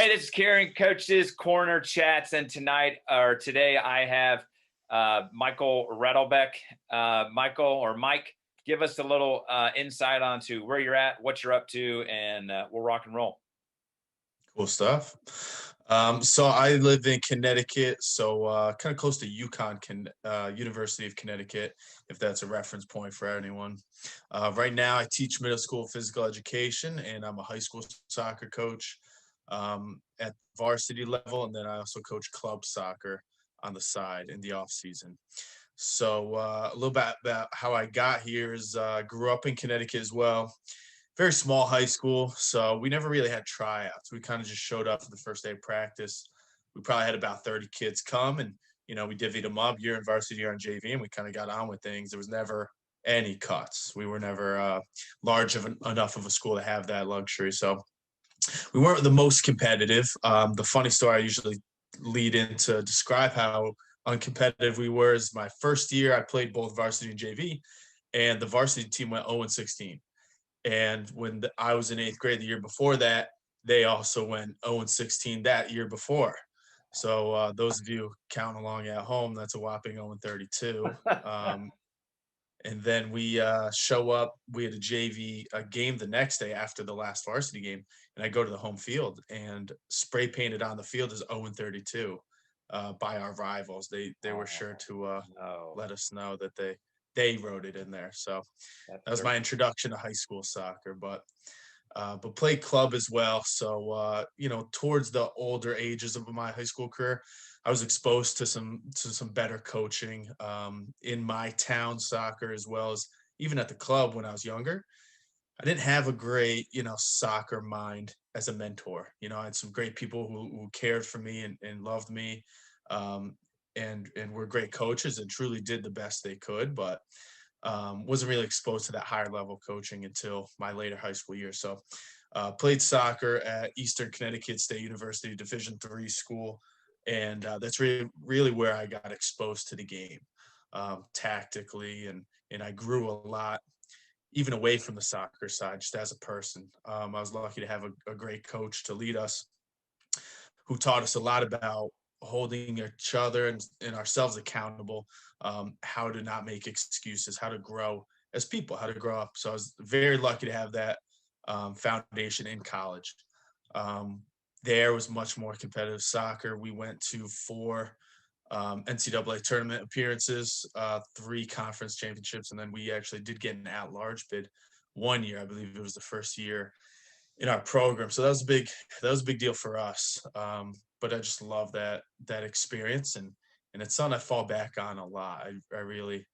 Hey, this is Kieran, Coach's Corner Chats, and today I have Michael Radlbeck. Michael or Mike, give us a little insight onto where you're at, what you're up to, and we'll rock and roll. Cool stuff. So I live in Connecticut, so kind of close to University of Connecticut, if that's a reference point for anyone. Right now, I teach middle school physical education, and I'm a high school soccer coach at varsity level, and then I also coach club soccer on the side in the off season. So a little bit about how I got here is grew up in Connecticut as well. Very small high school, so we never really had tryouts. We kind of just showed up for the first day of practice. We probably had about 30 kids come, and we divvied them up. You're in varsity, you're on JV, and we kind of got on with things. There was never any cuts. We were never enough of a school to have that luxury. So we weren't the most competitive. The funny story I usually lead in to describe how uncompetitive we were is my first year I played both varsity and JV, and the varsity team went 0-16. And when I was in eighth grade the year before that, they also went 0-16 that year before. So those of you counting along at home, that's a whopping 0-32. And then we show up. We had a JV game the next day after the last varsity game, and I go to the home field and spray painted on the field as 0-32 by our rivals. They were sure to let us know that they wrote it in there. So that was my introduction to high school soccer, but played club as well. So towards the older ages of my high school career, I was exposed to some better coaching in my town soccer, as well as even at the club when I was younger. I didn't have a great soccer mind as a mentor. I had some great people who cared for me and loved me, and were great coaches and truly did the best they could, but wasn't really exposed to that higher level coaching until my later high school years. So played soccer at Eastern Connecticut State University Division III school. And that's really where I got exposed to the game tactically. And I grew a lot, even away from the soccer side, just as a person. I was lucky to have a great coach to lead us, who taught us a lot about holding each other and ourselves accountable, how to not make excuses, how to grow as people, how to grow up. So I was very lucky to have that foundation in college. There was much more competitive soccer. We went to 4 NCAA tournament appearances, 3 conference championships, and then we actually did get an at-large bid one year. I believe it was the first year in our program. So that was a big deal for us. But I just love that experience, and it's something I fall back on a lot. I really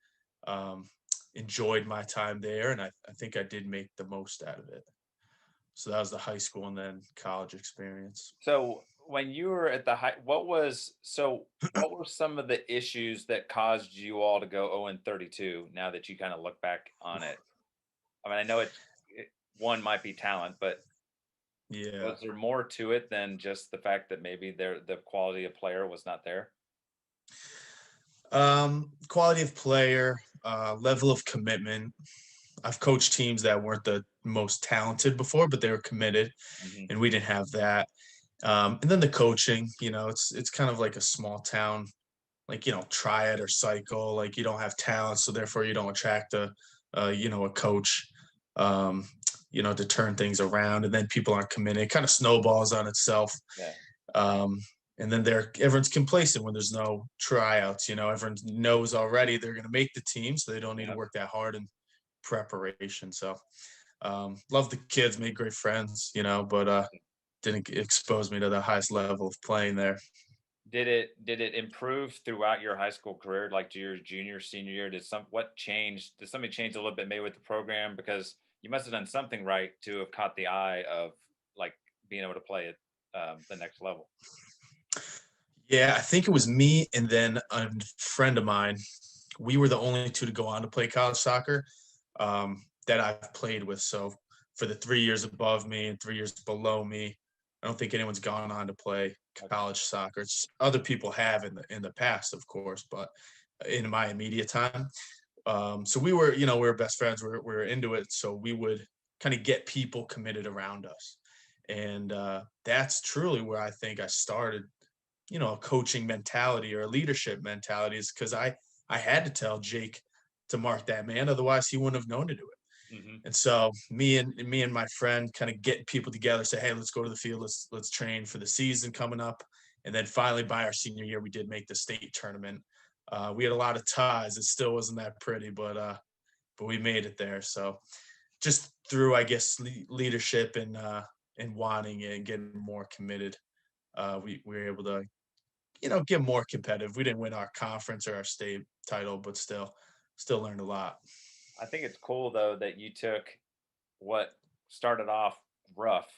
enjoyed my time there, and I think I did make the most out of it. So that was the high school and then college experience. So when you were at the what were some of the issues that caused you all to go 0-32? Now that you kind of look back on it, I mean, I know one might be talent, but Yeah. was there more to it than just the fact that maybe the quality of player was not there? Quality of player, level of commitment. I've coached teams that weren't the most talented before, but they were committed, Mhm. and we didn't have that. And then the coaching, it's kind of like a small town, like, triad or cycle. Like, you don't have talent, so therefore you don't attract a coach, to turn things around, and then people aren't committed. It kind of snowballs on itself. Yeah. Um, and then everyone's complacent when there's no tryouts. Everyone knows already they're going to make the team, so they don't need to Yeah. work that hard in preparation. So love the kids, made great friends, but didn't expose me to the highest level of playing there. Did it improve throughout your high school career, like to your junior, senior year? What changed? Did something change a little bit maybe with the program? Because you must have done something right to have caught the eye of like being able to play at the next level. Yeah, I think it was me and then a friend of mine. We were the only 2 to go on to play college soccer that I've played with. So for the 3 years above me and 3 years below me, I don't think anyone's gone on to play Okay. college soccer. Other people have in the past, of course, but in my immediate time. So we were best friends. We were into it. So we would kind of get people committed around us. And that's truly where I think I started, a coaching mentality or a leadership mentality, is because I had to tell Jake to mark that man, otherwise he wouldn't have known to do it. Hmm. And so me and my friend kind of getting people together, say, hey, let's go to the field, let's train for the season coming up. And then finally by our senior year, we did make the state tournament. We had a lot of ties. It still wasn't that pretty, but we made it there. So just through, I guess, leadership and wanting it and getting more committed, we were able to, get more competitive. We didn't win our conference or our state title, but still learned a lot. I think it's cool though that you took what started off rough,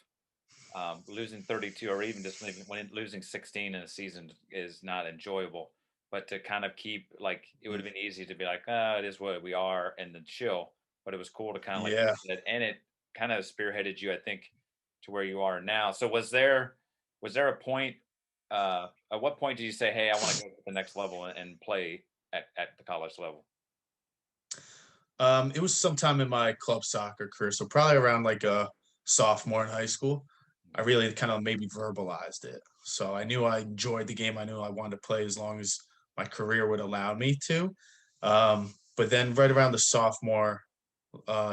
losing 32, or even just losing 16 in a season is not enjoyable. But to kind of keep, like, it would have been easy to be like, oh, it is what we are, and then chill. But it was cool to kind of, like you Yeah. said, and it kind of spearheaded you, I think, to where you are now. So was there a point? At what point did you say, hey, I want to go to the next level and play at the college level? It was sometime in my club soccer career, so probably around like a sophomore in high school. I really kind of maybe verbalized it. So I knew I enjoyed the game. I knew I wanted to play as long as my career would allow me to. But then right around the sophomore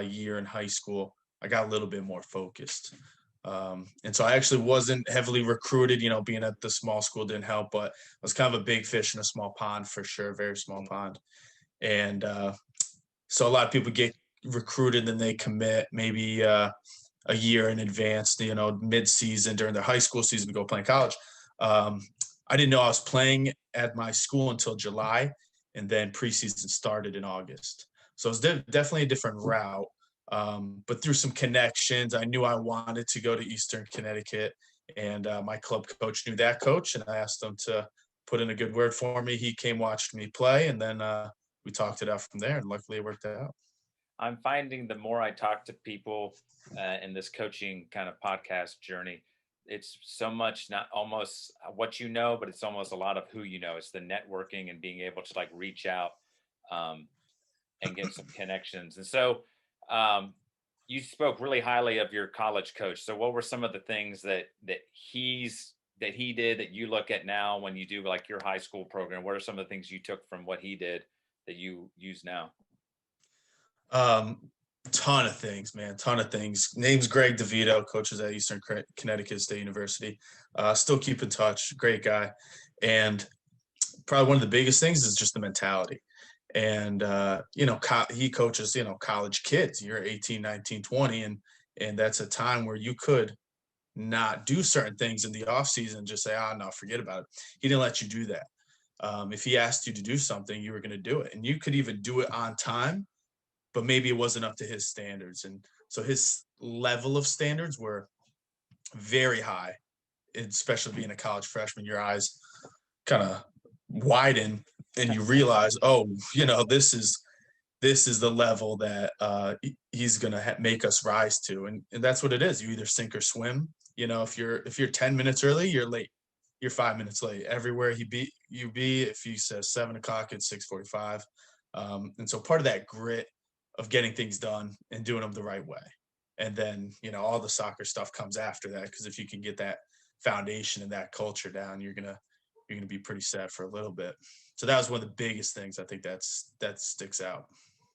year in high school, I got a little bit more focused. And so I actually wasn't heavily recruited, being at the small school didn't help, but I was kind of a big fish in a small pond for sure, very small Mm. pond. And so a lot of people get recruited and they commit maybe a year in advance, mid-season during their high school season to go play in college. Um, I didn't know I was playing at my school until July, and then preseason started in August. So it's definitely a different route. But through some connections, I knew I wanted to go to Eastern Connecticut, and my club coach knew that coach, and I asked him to put in a good word for me. He came, watched me play, and then we talked it out from there, and luckily it worked out. I'm finding the more I talk to people in this coaching kind of podcast journey, it's so much not almost what you know, but it's almost a lot of who you know. It's the networking and being able to, like, reach out, um, and get some connections. And so, um, you spoke really highly of your college coach. So what were some of the things that he did that you look at now when you do, like, your high school program? What are some of the things you took from what he did that you use now? Um, Ton of things, man. Ton of things. Name's Greg DeVito, coaches at Eastern Connecticut State University. Still keep in touch. Great guy. And probably one of the biggest things is just the mentality. And he coaches, college kids. You're 18, 19, 20, and that's a time where you could not do certain things in the off season. Just say, no, forget about it. He didn't let you do that. If he asked you to do something, you were going to do it, and you could even do it on time, but maybe it wasn't up to his standards. And so his level of standards were very high, especially being a college freshman. Your eyes kind of widen and you realize, oh, this is the level that he's going to make us rise to. And that's what it is. You either sink or swim. If you're 10 minutes early, you're late. You're 5 minutes late. Everywhere you be, if he says 7 o'clock, it's 6:45. And so part of that grit of getting things done and doing them the right way. And then, all the soccer stuff comes after that. Because if you can get that foundation and that culture down, you're gonna be pretty set for a little bit. So that was one of the biggest things I think that sticks out.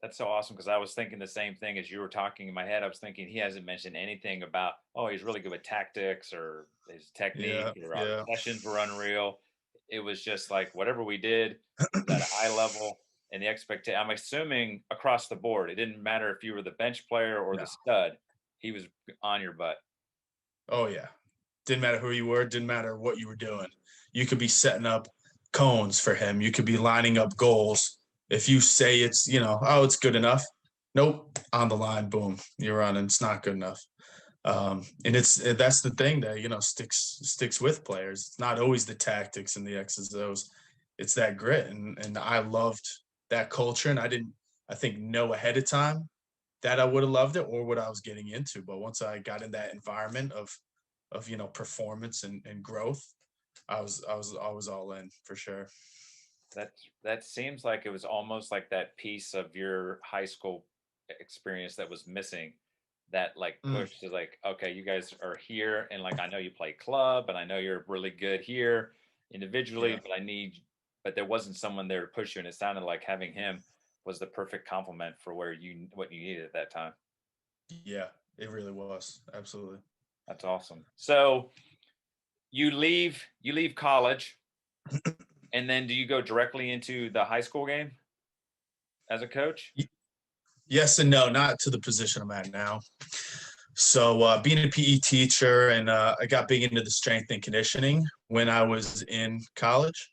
That's so awesome, because I was thinking the same thing as you were talking in my head. I was thinking he hasn't mentioned anything about, oh, he's really good with tactics or his technique Yeah, or our yeah, sessions were unreal. It was just like whatever we did was at a high level, and the expectation, I'm assuming across the board, it didn't matter if you were the bench player or no. the stud, he was on your butt. Oh yeah. Didn't matter who you were, didn't matter what you were doing. You could be setting up cones for him. You could be lining up goals. If you say it's, oh, it's good enough. Nope, on the line, boom, you're running. It's not good enough. And that's the thing that sticks with players. It's not always the tactics and the X's O's. It's that grit, and I loved that culture, and I think know ahead of time that I would have loved it or what I was getting into. But once I got in that environment of performance and growth, I was all in for sure. That seems like it was almost like that piece of your high school experience that was missing, that like Mm, push to like, okay, you guys are here, and like I know you play club, and I know you're really good here individually, yeah. but but there wasn't someone there to push you, and it sounded like having him was the perfect complement for what you needed at that time. Yeah, it really was. Absolutely. That's awesome. So you leave college, and then do you go directly into the high school game as a coach? Y- Yes and no, not to the position I'm at now. So, being a PE teacher, and I got big into the strength and conditioning when I was in college.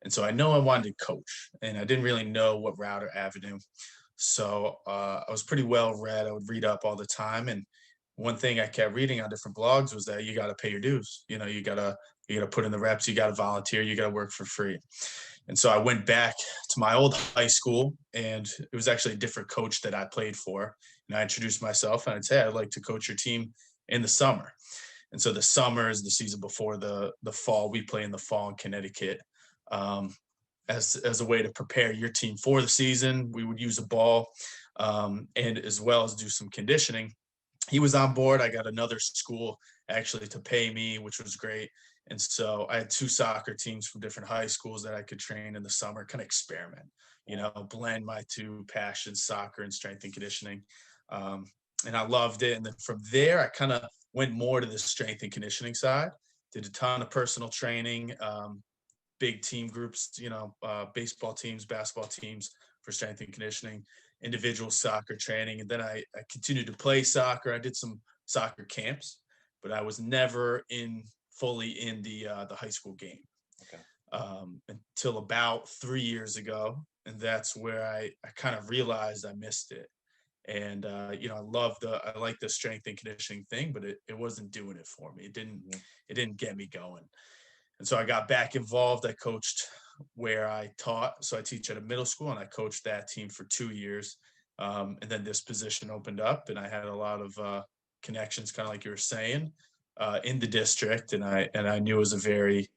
And so I know I wanted to coach, and I didn't really know what route or avenue. So I was pretty well read. I would read up all the time, and one thing I kept reading on different blogs was that you got to pay your dues. You gotta put in the reps. You got to volunteer. You got to work for free. And so I went back to my old high school, and it was actually a different coach that I played for. And I introduced myself, and I'd say I'd like to coach your team in the summer. And so the summer is the season before the fall. We play in the fall in Connecticut. Um, as a way to prepare your team for the season, we would use a ball, and as well as do some conditioning. He was on board. I got another school actually to pay me, which was great. And so I had two soccer teams from different high schools that I could train in the summer, kind of experiment, Yeah. blend my two passions, soccer and strength and conditioning. Um, and I loved it. And then from there, I kind of went more to the strength and conditioning side, did a ton of personal training, big team groups, baseball teams, basketball teams for strength and conditioning, individual soccer training. And then I continued to play soccer. I did some soccer camps, but I was never fully in the high school game Okay. until about 3 years ago. And that's where I kind of realized I missed it. And I like the strength and conditioning thing, but it wasn't doing it for me. Mhm. It didn't get me going. And so I got back involved. I coached where I taught. So I teach at a middle school, and I coached that team for 2 years. And then this position opened up, and I had a lot of connections, kind of like you were saying, in the district. And I knew it was a very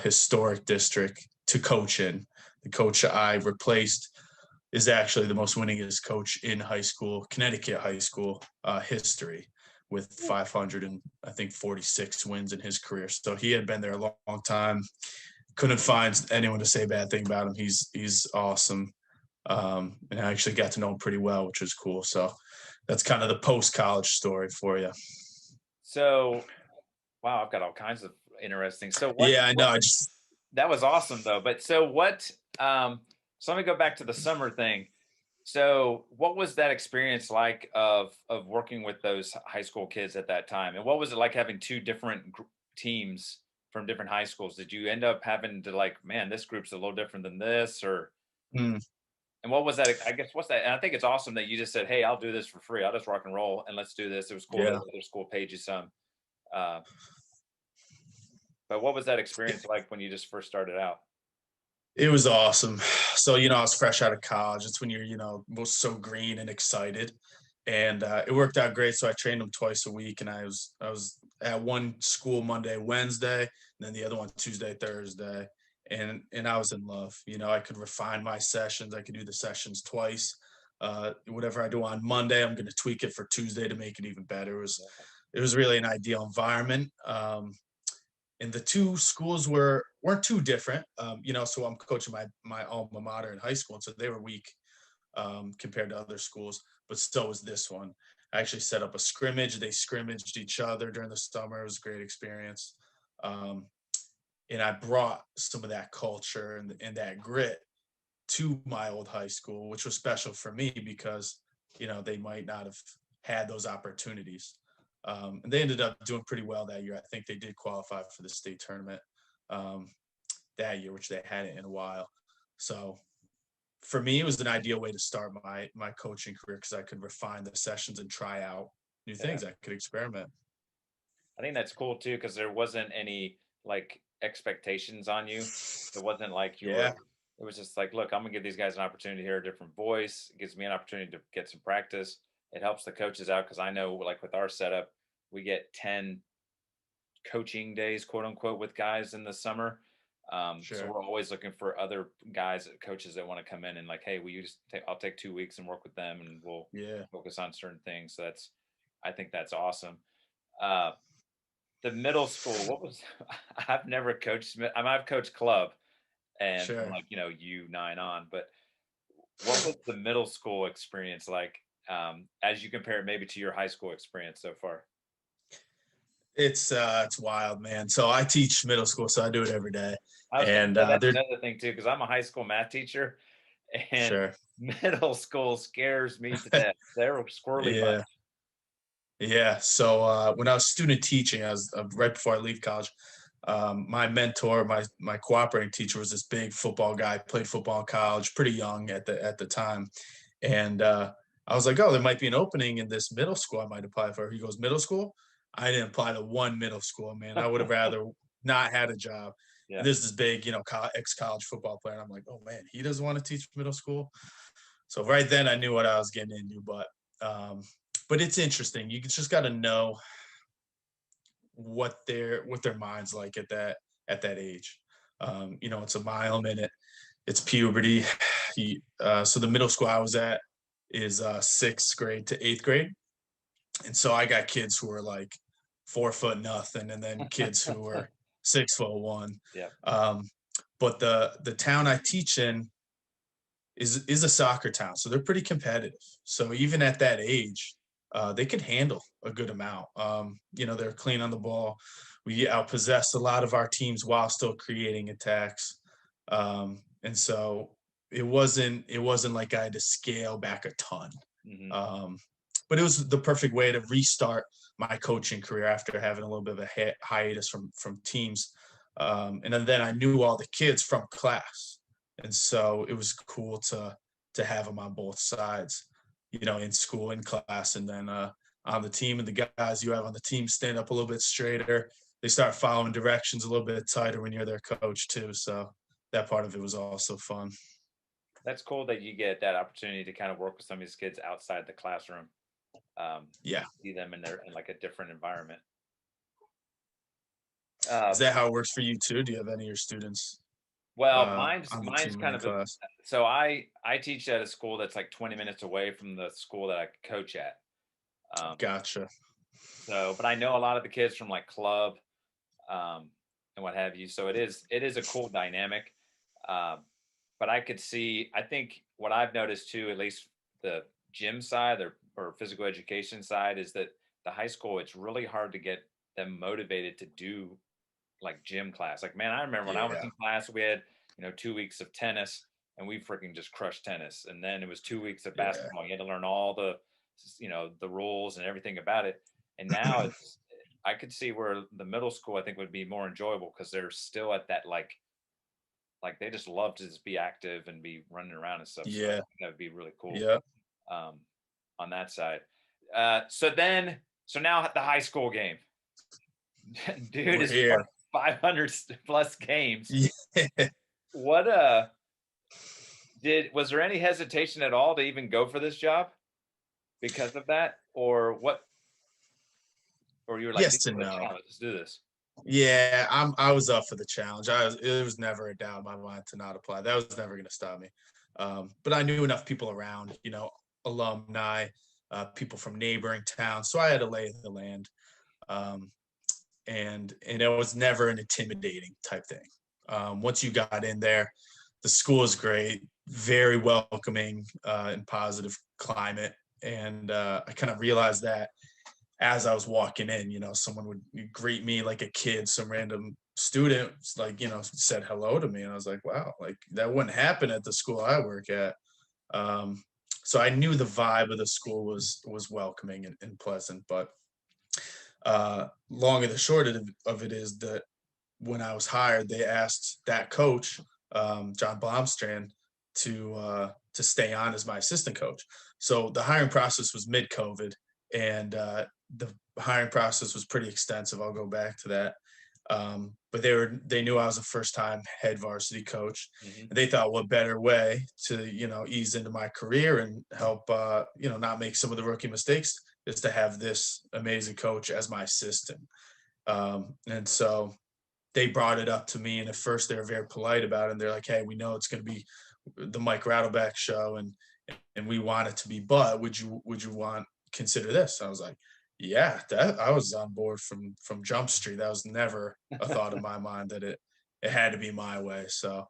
historic district to coach in. The coach I replaced is actually the most winningest coach in high school, Connecticut high school history, with 500 and I think 46 wins in his career. So he had been there a long time. Couldn't find anyone to say a bad thing about him. He's awesome, and I actually got to know him pretty well, which was cool. So that's kind of the post college story for you. So, wow, I've got all kinds of interesting. So Yeah, I know. what I just that was awesome though. But so what so let me go back to the summer thing. So what was that experience like of working with those high school kids at that time? And what was it like having two different teams from different high schools? Did you end up having to like, man, this group's a little different than this, or mm, and what was that? I guess what's that? And I think it's awesome that you just said, "Hey, I'll do this for free. I'll just rock and roll and let's do this." It was cool that yeah. the other school paid you some. Uh, but what was that experience like when you just first started out? It was awesome. So, I was fresh out of college. It's when you're, most so green and excited. And it worked out great. So I trained them twice a week, and I was at one school Monday, Wednesday, and then the other one Tuesday, Thursday. And I was in love. I could refine my sessions. I could do the sessions twice. Whatever I do on Monday, I'm going to tweak it for Tuesday to make it even better. It was really an ideal environment. And the two schools weren't too different. So I'm coaching my alma mater in high school, and so they were weak compared to other schools, but so was this one. I actually set up a scrimmage. They scrimmaged each other during the summer. It was a great experience. Um, and I brought some of that culture and that grit to my old high school, which was special for me because, they might not have had those opportunities. And they ended up doing pretty well that year. I think they did qualify for the state tournament um, that year, which they hadn't in a while. So for me, it was an ideal way to start my coaching career because I could refine the sessions and try out new Yeah. things. I could experiment. I think that's cool too because there wasn't any like expectations on you. It wasn't like you were. Yeah, It was just like, look, I'm gonna give these guys an opportunity to hear a different voice. It gives me an opportunity to get some practice. It helps the coaches out because I know, like with our setup, we get 10 coaching days, quote unquote, with guys in the summer. So sure. we're always looking for other guys, coaches that want to come in and like, hey, will you just I'll take 2 weeks and work with them, and we'll Yeah, focus on certain things. So that's I think that's awesome. Uh, the middle school, what was I've never coached I mean, I've coached club and from Sure. like, U9 on, but what was the middle school experience like, as you compare it maybe to your high school experience so far? It's wild, man. So I teach middle school, so I do it every day. I was gonna And say that's they're another thing too, because I'm a high school math teacher, and sure. middle school scares me to death. They're a squirrely bunch. Yeah. Yeah. So when I was student teaching, I was right before I leave college. My mentor, my cooperating teacher, was this big football guy. Played football in college, pretty young at the time, and I was like, "Oh, there might be an opening in this middle school. I might apply for." He goes, "Middle school?" I didn't apply to one middle school, man. I would have rather not had a job. And Yeah, this is big, ex college football player. And I'm like, "Oh man, he doesn't want to teach middle school." So right then, I knew what I was getting into, um, but it's interesting. You just got to know what their minds like at that age. It's a mile a minute. It's puberty. So the middle school I was at is sixth grade to eighth grade, and so I got kids who are like 4 foot nothing, and then kids who are 6 foot one. yeah. Um, but the town I teach in is a soccer town, so they're pretty competitive. So even at that age, they could handle a good amount. They're clean on the ball. We outpossessed a lot of our teams while still creating attacks, and so it wasn't like I had to scale back a ton. Hmm. Um, but it was the perfect way to restart my coaching career after having a little bit of a hiatus from teams. And then I knew all the kids from class, and so it was cool to have them on both sides, in school, in class, and then on the team. And the guys you have on the team stand up a little bit straighter. They start following directions a little bit tighter when you're their coach too. So that part of it was also fun. That's cool that you get that opportunity to kind of work with some of these kids outside the classroom, Yeah. and see them in like a different environment. Is Uh, that how it works for you too? Do you have any of your students well, mine's on the mine's team or kind in of a class? so I teach at a school that's like 20 minutes away from the school that I coach at. Um, Gotcha. but I know a lot of the kids from like club, um, and what have you. So it is a cool dynamic. Um, but I could see, I think what I've noticed too, at least the gym side or physical education side, is that the high school, it's really hard to get them motivated to do like gym class. Like, man, I remember when I was Yeah. in class, we had, 2 weeks of tennis and we freaking just crushed tennis. And then it was 2 weeks of Yeah. basketball. You had to learn all the rules and everything about it. And now I could see where the middle school, I think, would be more enjoyable because they're still at that like they just love to just be active and be running around and stuff. So I Yeah. think that would be really cool, Yeah. um, on that side. So now at the high school game, dude We're is playing here. 500 plus games. Yeah. What did was there any hesitation at all to even go for this job because of that, or what? Or you were like, this Yes is and a no. challenge, let's do this. Yeah, I was up for the challenge. It was never a doubt in my mind to not apply. That was never going to stop me. But I knew enough people around, alumni, people from neighboring towns, so I had to lay the land. Um, and it was never an intimidating type thing. Once you got in there, the school is great, very welcoming, and positive climate. And I kind of realized that as I was walking in, someone would greet me like a kid, some random student, like, said hello to me. And I was like, wow, like that wouldn't happen at the school I work at. Um, so I knew the vibe of the school was welcoming and pleasant. But long and the short of it is that when I was hired, they asked that coach, John Blomstrand, to stay on as my assistant coach. So the hiring process was mid COVID, and the hiring process was pretty extensive. I'll go back to that. But they knew I was a first time head varsity coach, Hmm. and they thought what better way to ease into my career and help not make some of the rookie mistakes is to have this amazing coach as my assistant. And so they brought it up to me, and at first they were very polite about it. And they're like, "Hey, we know it's going to be the Mike Radlbeck show, and we want it to be, but would you want consider this?" I was like, Yeah, that I was on board from Jump Street. That was never a thought in my mind that it had to be my way. So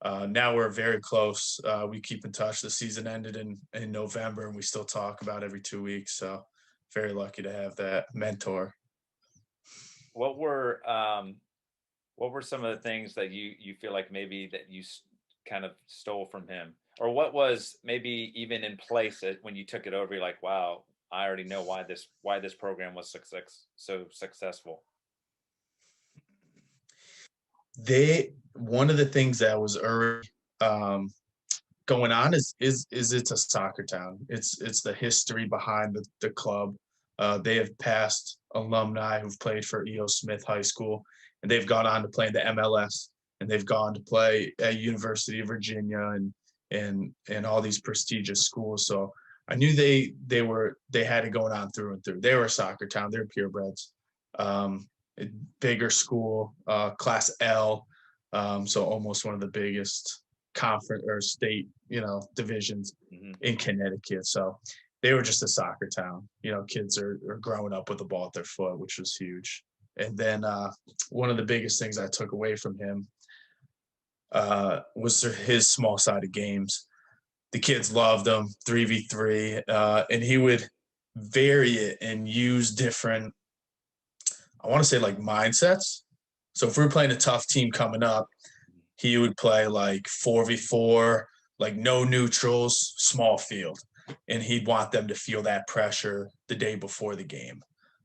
now we're very close. We keep in touch. The season ended in November, and we still talk about every 2 weeks. So very lucky to have that mentor. What were um, what were some of the things that you feel like maybe that kind of stole from him, or what was maybe even in place when you took it over? You're like, wow, I already know why this program was so successful. They One of the things that was already um, going on is it's a soccer town. It's the history behind the club. They have past alumni who've played for E.O. Smith High School, and they've gone on to play in the MLS, and they've gone to play at University of Virginia and all these prestigious schools. So I knew they had it going on through and through. They were a soccer town. They're purebreds. Um, Bigger school, Class L, so almost one of the biggest conference or state, divisions Hmm. in Connecticut. So they were just a soccer town. Kids are growing up with the ball at their foot, which was huge. And then one of the biggest things I took away from him was his small sided games. The kids loved them, 3v3, and he would vary it and use different, I want to say like mindsets. So if we are playing a tough team coming up, he would play like 4v4, like no neutrals, small field. And he'd want them to feel that pressure the day before the game.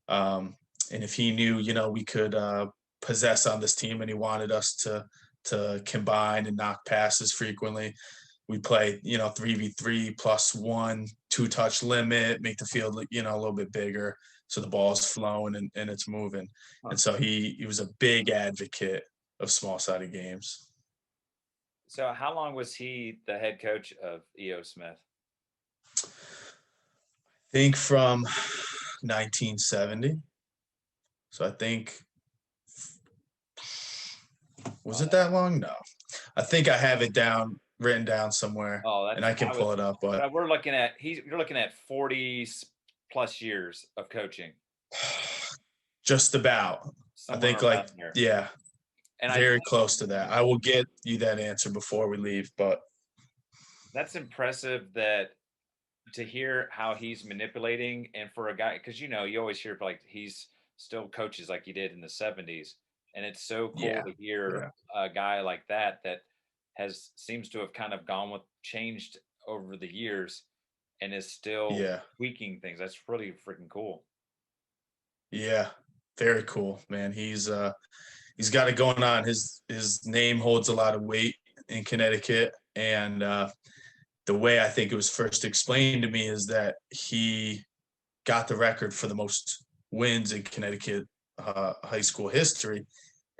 Um, and if he knew, we could possess on this team and he wanted us to combine and knock passes frequently, we play, 3v3 plus one, two touch limit, make the field, a little bit bigger. So the ball's flowing and it's moving. Huh. And so he was a big advocate of small sided games. So how long was he the head coach of E.O. Smith? Think from 1970. So I think, was Oh, it that long? No. I think I have it written down somewhere and that's I can I was pull it up, but we're looking at you're looking at 40 plus years of coaching, just about. I somewhere think like, around there. yeah, And I very close to that. I will get you that answer before we leave, but That's impressive that to hear how he's manipulating and for a guy because you always hear like he's still coaches like he did in the 70s, and it's so cool yeah, to hear yeah, a guy like that has seems to have kind of gone with changed over the years and is still yeah, tweaking things. That's really freaking cool. yeah. Very cool, man. He's got it going on. His name holds a lot of weight in Connecticut, and the way I think it was first explained to me is that he got the record for the most wins in Connecticut high school history,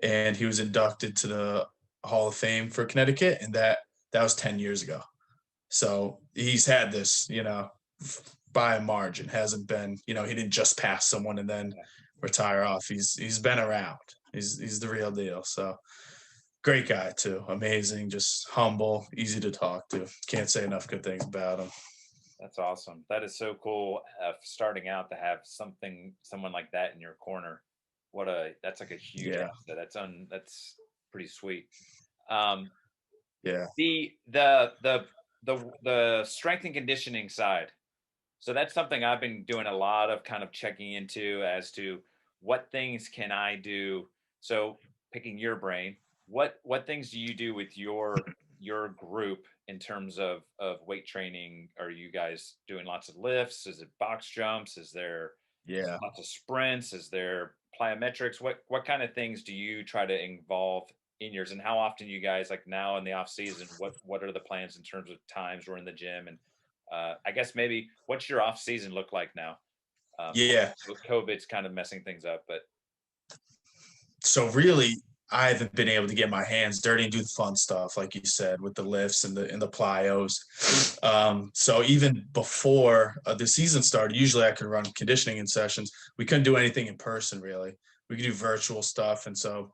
and he was inducted to the Hall of Fame for Connecticut, and that was 10 years ago. So he's had this, by a margin. Hasn't been, he didn't just pass someone and then Yeah, retire off. He's been around. He's the real deal. So great guy too. Amazing, just humble, easy to talk to. Can't say enough good things about him. that's awesome. That is so cool. Starting out to have someone like that in your corner. That's like a huge Yeah, asset. That's pretty sweet. Um, yeah, the strength and conditioning side. So that's something I've been doing a lot of kind of checking into as to what things can I do. So picking your brain, what things do you do with your group in terms of weight training? Are you guys doing lots of lifts? Is it box jumps? Is there yeah. lots of sprints? Is there plyometrics? What kind of things do you try to involve in yours? And how often you guys like now in the off season? What are the plans in terms of times we're in the gym? And I guess maybe what's your off season look like now? Yeah. COVID's kind of messing things up, but So really, I haven't been able to get my hands dirty and do the fun stuff, like you said, with the lifts and the plyos. So even before the season started, usually I could run conditioning in sessions. We couldn't do anything in person, really. We could do virtual stuff, and so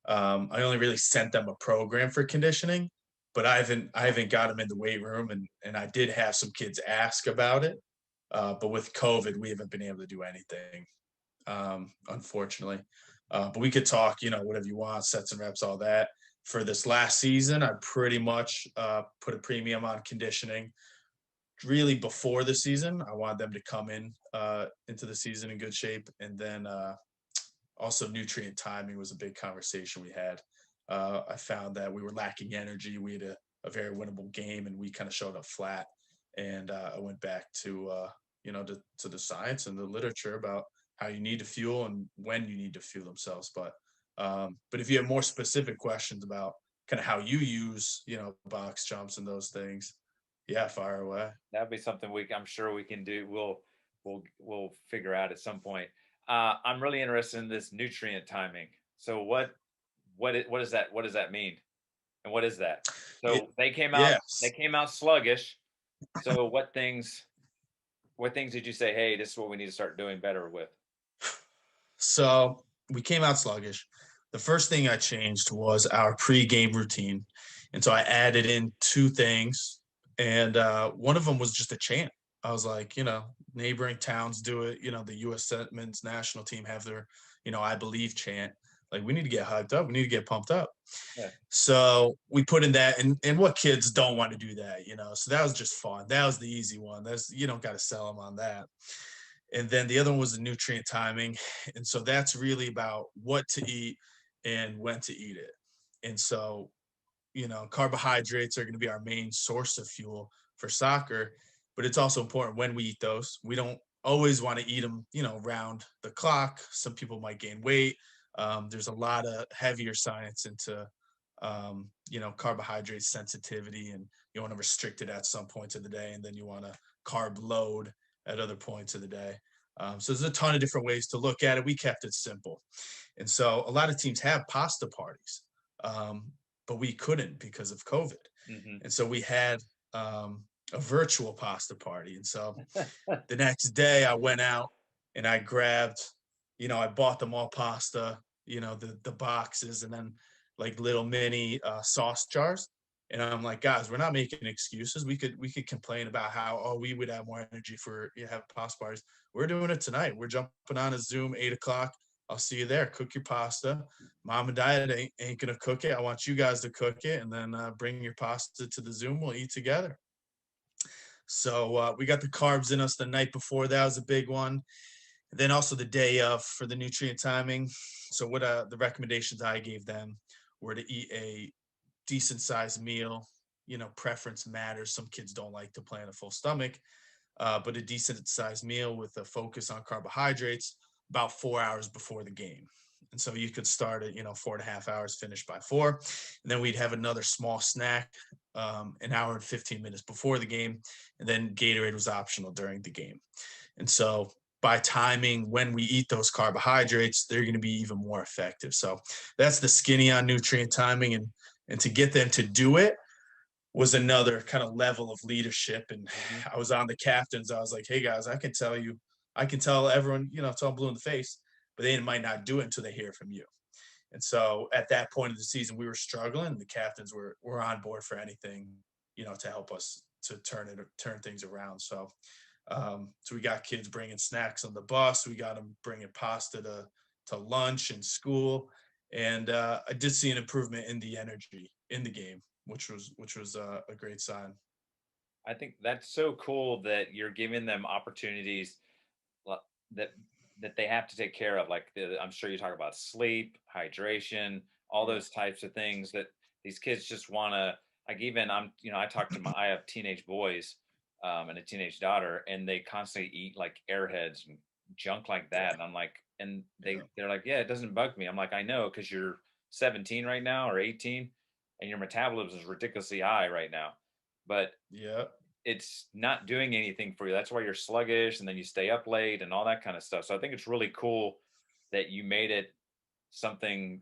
I only really sent them a program for conditioning, but I haven't got them in the weight room, and I did have some kids ask about it. But with COVID, we haven't been able to do anything, unfortunately. But we could talk, whatever you want, sets and reps, all that. For this last season, I pretty much put a premium on conditioning. Really, before the season, I wanted them to come in into the season in good shape, and then also nutrient timing was a big conversation we had. I found that we were lacking energy. We had a very winnable game, and we kind of showed up flat. And I went back to to the science and the literature about how you need to fuel and when you need to fuel themselves. But if you have more specific questions about kind of how you use box jumps and those things, yeah, fire away. That'd be something I'm sure we can do. We'll figure out at some point. I'm really interested in this nutrient timing. So what does that mean? And what is that? Yeah, So they yes. came out sluggish. So what things did you say, hey, this is what we need to start doing better with? So we came out sluggish. The first thing I changed was our pre-game routine. And so I added in two things. And one of them was just a chant. I was like, neighboring towns do it. The U.S. men's national team have their, I believe chant. Like, we need to get hyped up. We need to get pumped up. Yeah. So we put in that, and what kids don't want to do that. So that was just fun. That was the easy one. You don't got to sell them on that. And then the other one was the nutrient timing. And so that's really about what to eat and when to eat it. And so, carbohydrates are going to be our main source of fuel for soccer, but it's also important when we eat those. We don't always want to eat them, round the clock. Some people might gain weight. There's a lot of heavier science into, carbohydrate sensitivity, and you want to restrict it at some points of the day, and then you want to carb load at other points of the day. So there's a ton of different ways to look at it. We kept it simple. And so a lot of teams have pasta parties, but we couldn't because of COVID. Hmm. And so we had a virtual pasta party. And so the next day I went out and I grabbed, I bought them all pasta, the boxes, and then like little mini sauce jars. And I'm like, guys, we're not making excuses. We could complain about how, oh, we would have more energy for have pasta parties. We're doing it tonight. We're jumping on a Zoom 8 o'clock. I'll see you there. Cook your pasta. Mom and dad ain't gonna cook it. I want you guys to cook it, and then bring your pasta to the Zoom. We'll eat together. So we got the carbs in us the night before. That was a big one. And then also the day of for the nutrient timing. So what the recommendations I gave them were to eat a decent sized meal. Preference matters. Some kids don't like to plan a full stomach, but a decent sized meal with a focus on carbohydrates about 4 hours before the game. And so you could start at 4.5 hours, finish by 4, and then we'd have another small snack an hour and 15 minutes before the game, and then Gatorade was optional during the game. And so by timing when we eat those carbohydrates, they're going to be even more effective. So that's the skinny on nutrient timing, and to get them to do it was another kind of level of leadership. And Hmm. I was on the captains. I was like, hey guys, I can tell everyone, tell them blue in the face, but they might not do it until they hear from you. And so at that point of the season, we were struggling. The captains were on board for anything, to help us to turn things around. So we got kids bringing snacks on the bus. We got them bringing pasta to lunch and school, and I did see an improvement in the energy in the game, which was a great sign. I think that's so cool that you're giving them opportunities li- that they have to take care of. Like I'm sure you talk about sleep, hydration, all Yeah, those types of things that these kids just want to. Like even I talk to I have teenage boys and a teenage daughter, and they constantly eat like airheads and junk like that. yeah, And I'm like, and yeah, they're like, yeah, it doesn't bug me. I'm like, I know because you're 17 right now or 18, and your metabolism is ridiculously high right now. But yeah. it's not doing anything for you. That's why you're sluggish and then you stay up late and all that kind of stuff. So I think it's really cool that you made it something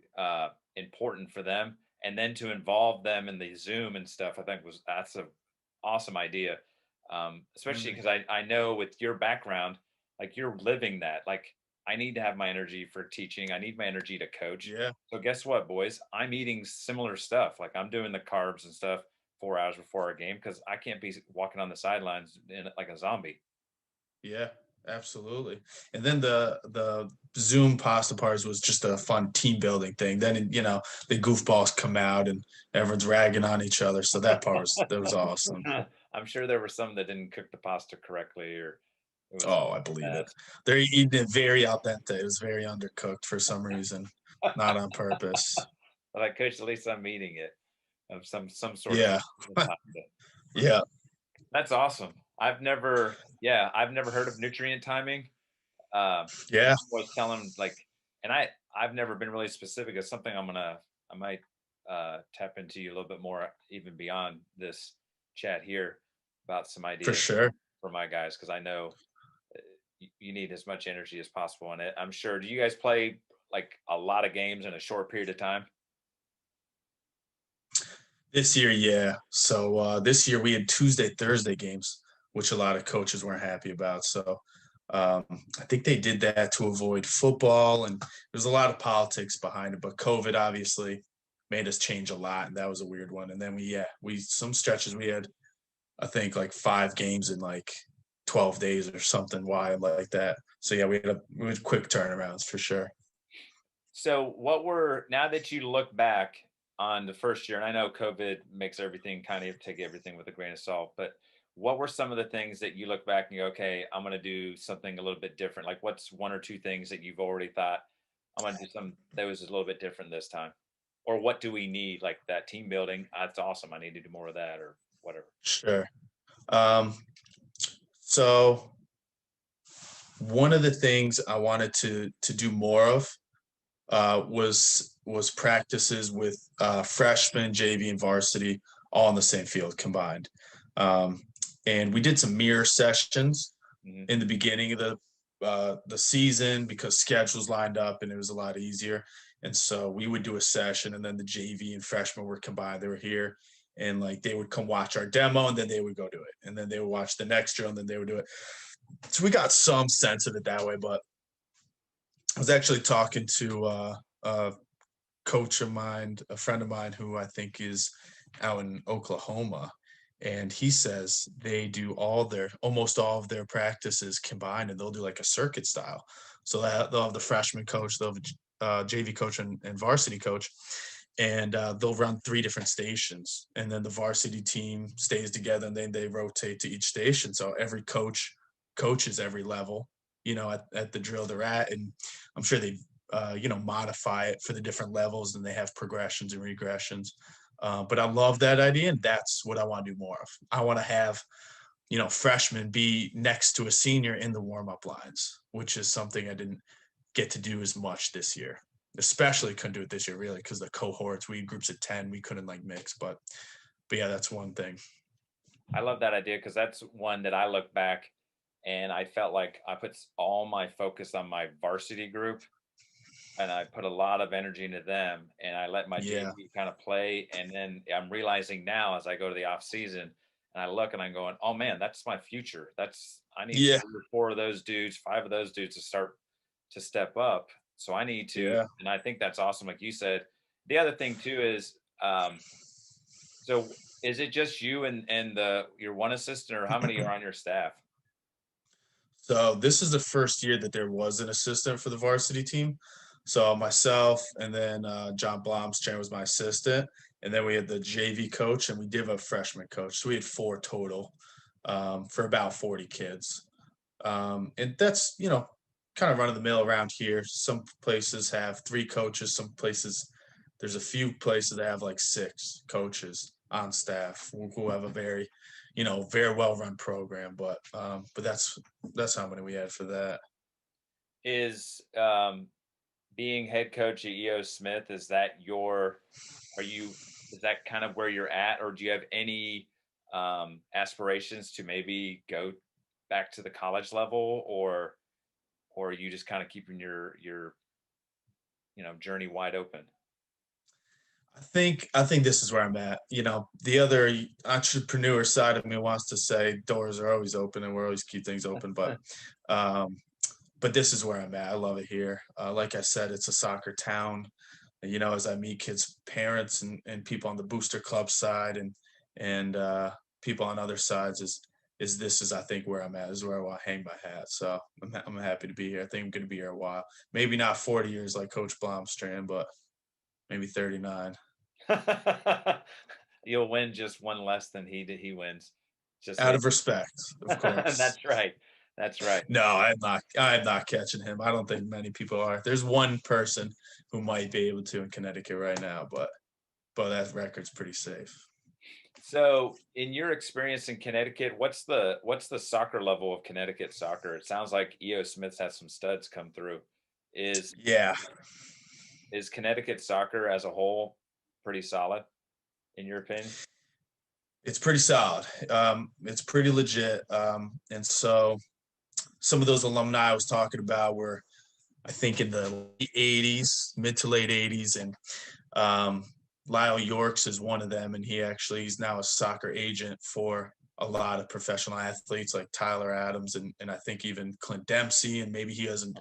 important for them, and then to involve them in the Zoom and stuff. I think that's a awesome idea, especially Mm, because I know with your background, like you're living that. Like I need to have my energy for teaching. I need my energy to coach. yeah. So guess what, boys? I'm eating similar stuff. Like I'm doing the carbs and stuff 4 hours before our game because I can't be walking on the sidelines like a zombie. Yeah, absolutely. And then the Zoom pasta parties was just a fun team building thing. Then the goofballs come out and everyone's ragging on each other. So that was awesome. I'm sure there were some that didn't cook the pasta correctly, or it was Oh, I believe it. bad. They're eating it very al dente. It was very undercooked for some reason, not on purpose. Like, Coach, at least I'm eating it of some sort of Yeah, pasta. yeah, That's awesome. I've never heard of nutrient timing. I yeah, just always tell them like, and I've never been really specific. It's something I might tap into you a little bit more, even beyond this chat here, about some for ideas sure. for my guys, because I know you need as much energy as possible in it. I'm sure. Do you guys play like a lot of games in a short period of time? This year, yeah. So this year we had Tuesday, Thursday games, which a lot of coaches weren't happy about. So um, I think they did that to avoid football, and there's a lot of politics behind it. But COVID obviously made us change a lot, and that was a weird one. And then we some stretches we had I think like 5 games in like 12 days or something wild like that. So yeah, we had quick turnarounds for sure. So, what were now that you look back on the first year, and I know COVID makes everything kind of take everything with a grain of salt, but what were some of the things that you look back and go, okay, I'm going to do something a little bit different? Like, what's one or two things that you've already thought I'm going to do something that was a little bit different this time? Or what do we need? Like that team building, that's awesome. I need to do more of that, or whatever. Sure. Um, so one of the things I wanted to do more of was practices with freshmen, JV, and varsity all in the same field combined. Um, and we did some mirror sessions Hmm. in the beginning of the season because schedules lined up and it was a lot easier. And so we would do a session, and then the JV and freshmen were combined. They were here, and like they would come watch our demo, and then they would go do it, and then they would watch the next drill, and then they would do it. So we got some sense of it that way. But I was actually talking to a coach of mine, a friend of mine who I think is out in Oklahoma, and he says they do almost all of their practices combined, and they'll do like a circuit style. So that they'll have the freshman coach, they'll have JV coach and varsity coach, and they'll run 3 different stations, and then the varsity team stays together, and then they rotate to each station. So every coach coaches every level, at the drill they're at, and I'm sure they modify it for the different levels, and they have progressions and regressions. But I love that idea, and that's what I want to do more of. I want to have, freshmen be next to a senior in the warm up lines, which is something I didn't get to do as much this year. Especially couldn't do it this year, really, because the cohorts, we had groups of 10, we couldn't like mix. But yeah, that's one thing. I love that idea because that's one that I look back and I felt like I put all my focus on my varsity group, and I put a lot of energy into them, and I let my Yeah, JV kind of play. And then I'm realizing now as I go to the off season and I look and I'm going, oh man, that's my future. I need yeah, 3 or 4 of those dudes, 5 of those dudes to start to step up. So I need to, yeah. and I think that's awesome. Like you said, the other thing too is, so is it just you and your one assistant, or how many are on your staff? So this is the first year that there was an assistant for the varsity team. So myself and then John Blomstrand was my assistant, and then we had the JV coach, and we did have a freshman coach. So we had 4 total for about 40 kids, and that's kind of run of the mill around here. Some places have 3 coaches. Some places there's a few places that have like 6 coaches on staff who have a very well run program. But that's how many we had for that. Is being head coach at EO Smith, are you, is that kind of where you're at, or do you have any aspirations to maybe go back to the college level, or are you just kind of keeping your journey wide open? I think this is where I'm at. The other entrepreneur side of me wants to say doors are always open and we're always keep things open, um, but this is where I'm at. I love it here. Like I said, it's a soccer town. As I meet kids' parents and people on the booster club side and people on other sides, is this is I think where I'm at, is where I want to hang my hat. So I'm happy to be here. I think I'm going to be here a while. Maybe not 40 years like Coach Blomstrand, but maybe 39. You'll win just one less than he wins. Just Out wait. of respect, of course. That's right. That's right. No, I'm not catching him. I don't think many people are. There's one person who might be able to in Connecticut right now, but that record's pretty safe. So, in your experience in Connecticut, what's the soccer level of Connecticut soccer? It sounds like E.O. Smith's had some studs come through. Is Yeah, is Connecticut soccer as a whole pretty solid in your opinion? it's pretty solid. It's pretty legit. And so some of those alumni I was talking about were, I think, in the late 80s, mid to late 80s. And um, Lyle Yorks is one of them. And he's now a soccer agent for a lot of professional athletes like Tyler Adams and I think even Clint Dempsey. And maybe he hasn't,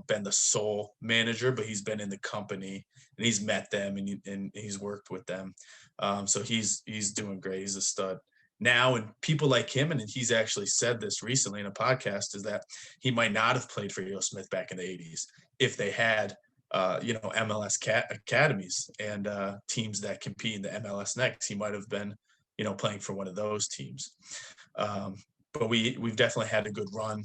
been the sole manager, but he's been in the company and he's met them and he's worked with them. So he's doing great. He's a stud now, and people like him, and he's actually said this recently in a podcast, is that he might not have played for E.O. Smith back in the 80s if they had MLS academies and teams that compete in the MLS next. He might have been playing for one of those teams. But we've definitely had a good run.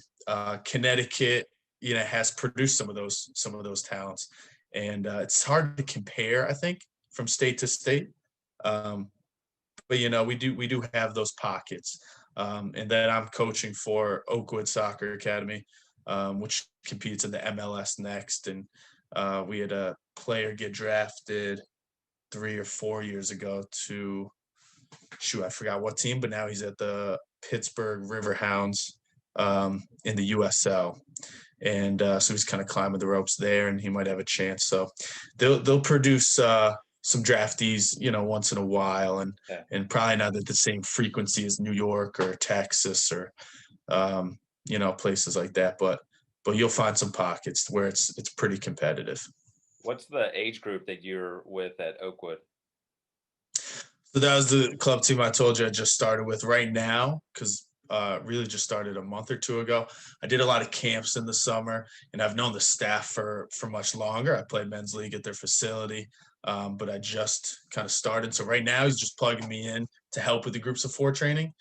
Connecticut has produced some of those talents, and it's hard to compare, I think, from state to state. um, but we do have those pockets. And then I'm coaching for Oakwood Soccer Academy, which competes in the MLS next. And we had a player get drafted 3 or 4 years ago to, shoot, I forgot what team, but now he's at the Pittsburgh Riverhounds in the USL. And so he's kind of climbing the ropes there, and he might have a chance. So they'll produce some draftees, once in a while, and Yeah. and probably not at the same frequency as New York or Texas or places like that. But you'll find some pockets where it's pretty competitive. What's the age group that you're with at Oakwood? So that was the club team I told you I just started with right now, because really just started a month or two ago. I did a lot of camps in the summer, and I've known the staff for much longer. I played men's league at their facility, but I just kind of started. So right now he's just plugging me in to help with the groups of four training.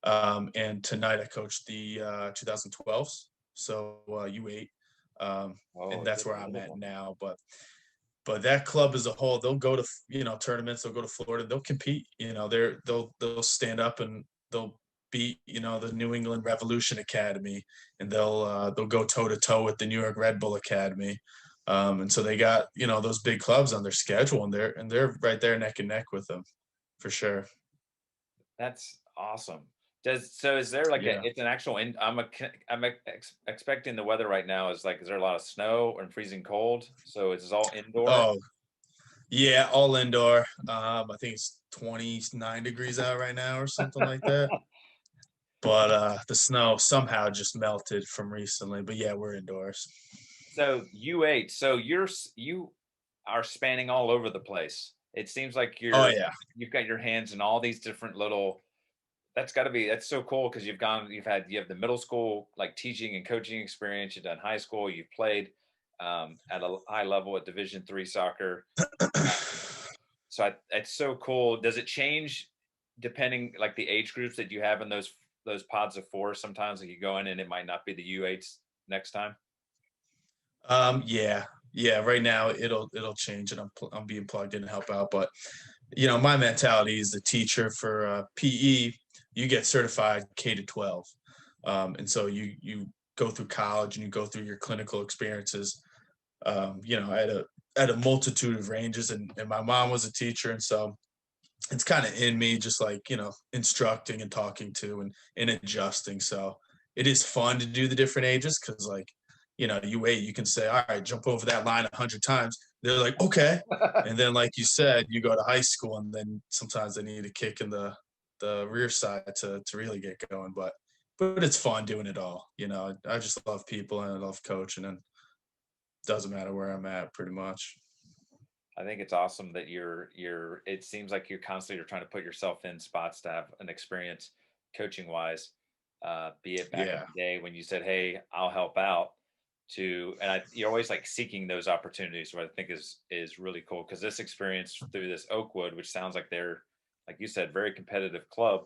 And tonight I coached the 2012s, so U8, Oh, and that's where I'm at now. But that club as a whole, they'll go to tournaments, they'll go to Florida, they'll compete. They'll stand up and they'll beat the New England Revolution Academy, and they'll go toe to toe with the New York Red Bull Academy. And so they got those big clubs on their schedule, and they're right there neck and neck with them for sure. that's awesome. Is there like Yeah. it's an actual in expecting the weather right now is there a lot of snow and freezing cold? So it's all indoor? Oh, yeah, all indoor. I think it's 29 degrees out right now or something like that. But the snow somehow just melted from recently. But yeah, we're indoors. So U8, so you are spanning all over the place. It seems like Oh yeah. you've got your hands in all these different little. That's so cool because you have the middle school like teaching and coaching experience. You've done high school. You've played at a high level at Division 3 soccer. So it's so cool. Does it change depending like the age groups that you have in those pods of four? Sometimes like you go in and it might not be the U8s next time. Yeah, yeah. Right now it'll change, and I'm being plugged in to help out. But my mentality is the teacher for PE. You get certified K to 12, and so you go through college and you go through your clinical experiences. At a multitude of ranges, and my mom was a teacher, and so it's kind of in me, just like instructing and talking to and adjusting. So it is fun to do the different ages, because like you can say, all right, jump over that line 100 times, they're like, okay. And then like you said, you go to high school, and then sometimes they need a kick in the rear side to really get going. But it's fun doing it all. I just love people and I love coaching, and it doesn't matter where I'm at pretty much. I think it's awesome that it seems like you're constantly trying to put yourself in spots to have an experience. coaching wise, be it back in Yeah. the day when you said, "Hey, I'll help out," and you're always like seeking those opportunities, what I think is really cool because this experience through this Oakwood, which sounds like they're, like you said, very competitive club,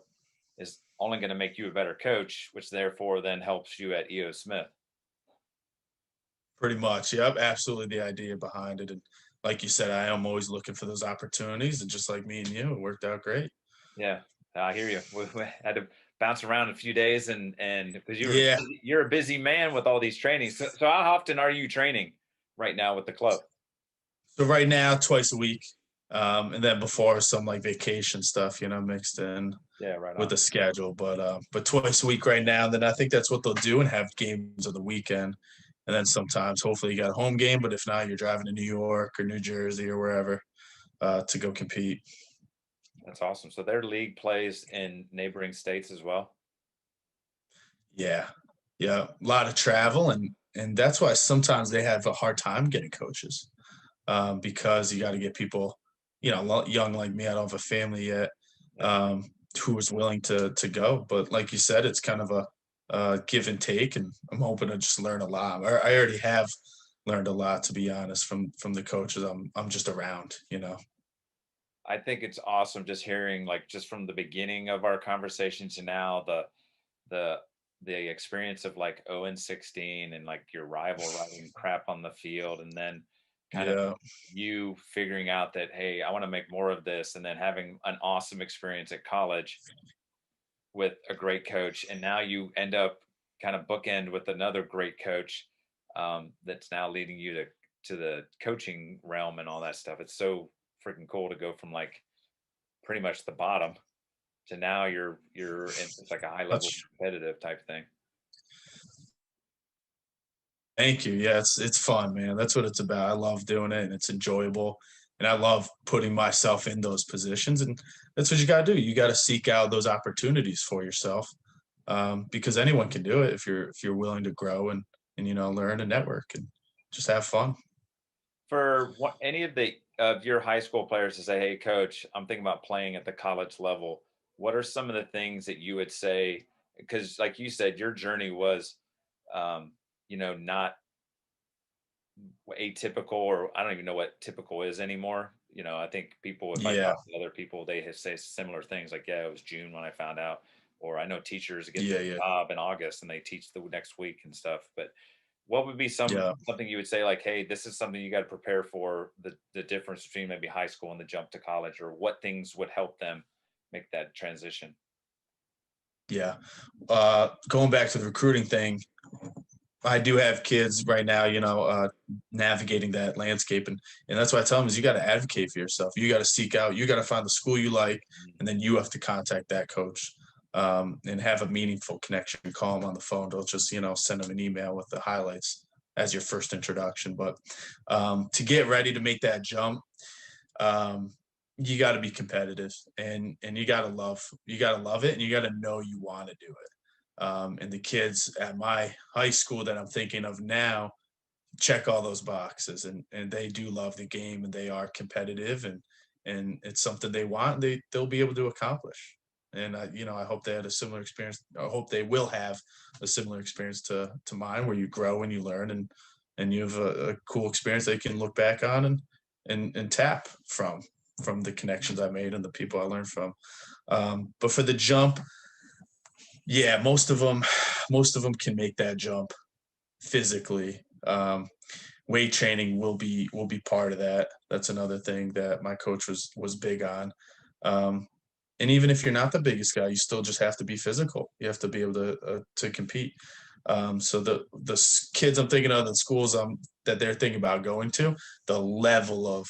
is only going to make you a better coach, which therefore then helps you at EO Smith. Pretty much. Yep. Absolutely the idea behind it. And like you said, I am always looking for those opportunities. And just like me and you, it worked out great. Yeah, I hear you. We had to bounce around a few days, and because Yeah. you're a busy man with all these trainings. So how often are you training right now with the club? So right now, twice a week. And then before some like vacation stuff, mixed in Yeah, right with on. the schedule. But twice a week right now. And then I think that's what they'll do and have games of the weekend. And then sometimes hopefully you got a home game, but if not, you're driving to New York or New Jersey or wherever to go compete. That's awesome. So their league plays in neighboring states as well. Yeah. Yeah. A lot of travel and that's why sometimes they have a hard time getting coaches. Because you got to get people, young like me. I don't have a family yet, Yeah. um, who was willing to go. But like you said, it's kind of a give and take, and I'm hoping to just learn a lot. I already have learned a lot, to be honest, from the coaches. I'm just around. I think it's awesome just hearing like just from the beginning of our conversation to now the the experience of like 0 and 16 and like your rival writing crap on the field and then kind of Yeah, you figuring out that hey, I want to make more of this and then having an awesome experience at college with a great coach and now you end up kind of bookend with another great coach that's now leading you to the coaching realm and all that stuff. It's so freaking cool to go from like pretty much the bottom to now you're in it's like a high level that's competitive type thing. thank you. Yeah, it's fun, man. That's what it's about. I love doing it, and it's enjoyable, and I love putting myself in those positions. And that's what you got to do. You got to seek out those opportunities for yourself, because anyone can do it if you're willing to grow and learn and network and just have fun. For what, any of your high school players to say, "Hey, coach, I'm thinking about playing at the college level." What are some of the things that you would say? Because, like you said, your journey was, um, not atypical, or I don't even know what typical is anymore. I think people, if I Yeah, talk to other people, say similar things like, "Yeah, it was June when I found out," or I know teachers get yeah, their yeah, job in August and they teach the next week and stuff. But what would be yeah. something you would say like, "Hey, this is something you got to prepare for the difference between maybe high school and the jump to college," or what things would help them make that transition? Yeah. Going back to the recruiting thing, I do have kids right now, navigating that landscape, and that's why I tell them is you got to advocate for yourself. You got to seek out. You got to find the school you like, Mm. and then you have to contact that coach, and have a meaningful connection. Call them on the phone. Don't just send them an email with the highlights as your first introduction. But to get ready to make that jump, um, you got to be competitive, and you got to love it, and you got to know you want to do it. And the kids at my high school that I'm thinking of now check all those boxes, and they do love the game, and they are competitive, and it's something they want. And they'll be able to accomplish. And I hope they had a similar experience. I hope they will have a similar experience to mine, where you grow and you learn, and you have a cool experience they can look back on and tap from the connections I made and the people I learned from. But for the jump, yeah, most of them can make that jump physically. Weight training will be part of that. That's another thing that my coach was big on. Um, and even if you're not the biggest guy, you still just have to be physical. You have to be able to compete. So the kids I'm thinking of, the schools that they're thinking about going to, the level of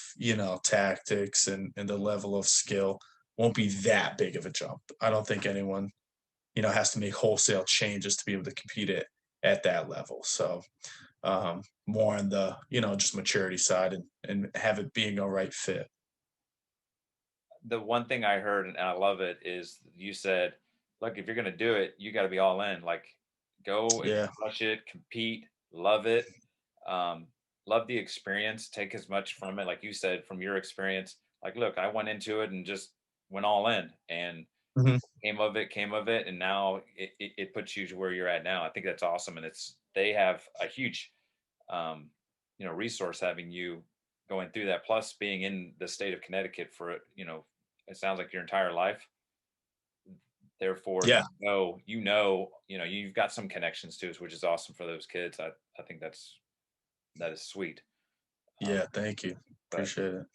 tactics and the level of skill won't be that big of a jump. I don't think anyone has to make wholesale changes to be able to compete at that level. So more on the just maturity side and have it being a right fit. The one thing I heard, and I love it, is you said, "Look, if you're going to do it, you got to be all in. Like, go and Yeah, crush it, compete, love it, um, love the experience, take as much from it." Like you said, from your experience, like, look, I went into it and just went all in, and Mhm. came of it, and now it puts you to where you're at now. I think that's awesome, and they have a huge, um, resource having you going through that. Plus, being in the state of Connecticut for it sounds like your entire life. Therefore, Yeah. you've got some connections to us, which is awesome for those kids. I think that is sweet. Um, Yeah. Thank you. but Appreciate it.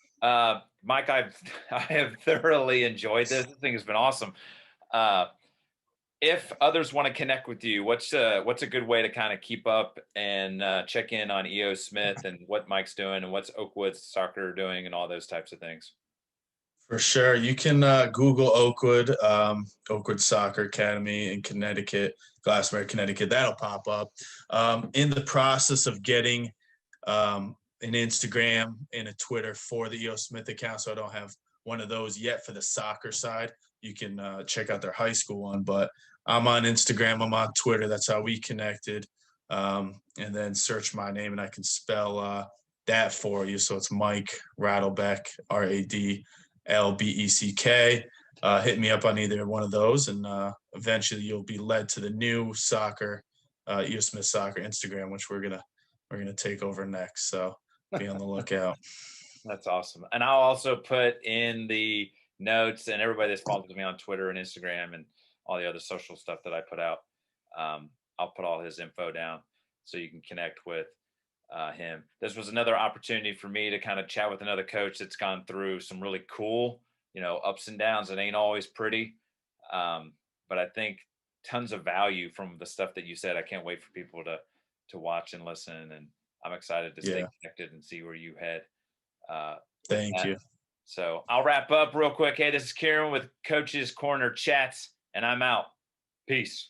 Mike, I have thoroughly enjoyed this. This thing has been awesome. Uh, if others want to connect with you, what's a good way to kind of keep up and check in on EO Smith and what Mike's doing and what's Oakwood Soccer doing and all those types of things? For sure. You can Google Oakwood, Oakwood Soccer Academy in Connecticut, Glassbury, Connecticut. That'll pop up. In the process of getting an Instagram and a Twitter for the EO Smith account, so I don't have one of those yet for the soccer side. You can check out their high school one, but I'm on Instagram, I'm on Twitter. That's how we connected. And then search my name, and I can spell that for you. So it's Mike Radlbeck, Radleck. Hit me up on either one of those, and eventually you'll be led to the new soccer, EO Smith Soccer Instagram, which we're gonna take over next. So be on the lookout. That's awesome. And I'll also put in the notes, and everybody that's follows me on Twitter and Instagram and all the other social stuff that I put out. I'll put all his info down so you can connect with him. This was another opportunity for me to kind of chat with another coach that's gone through some really cool, ups and downs. It ain't always pretty, but I think tons of value from the stuff that you said. I can't wait for people to watch and listen, and I'm excited to stay Yeah. connected and see where you head with Thank that. you. So I'll wrap up real quick. Hey, this is Kieran with Coach's Corner Chats, and I'm out. Peace.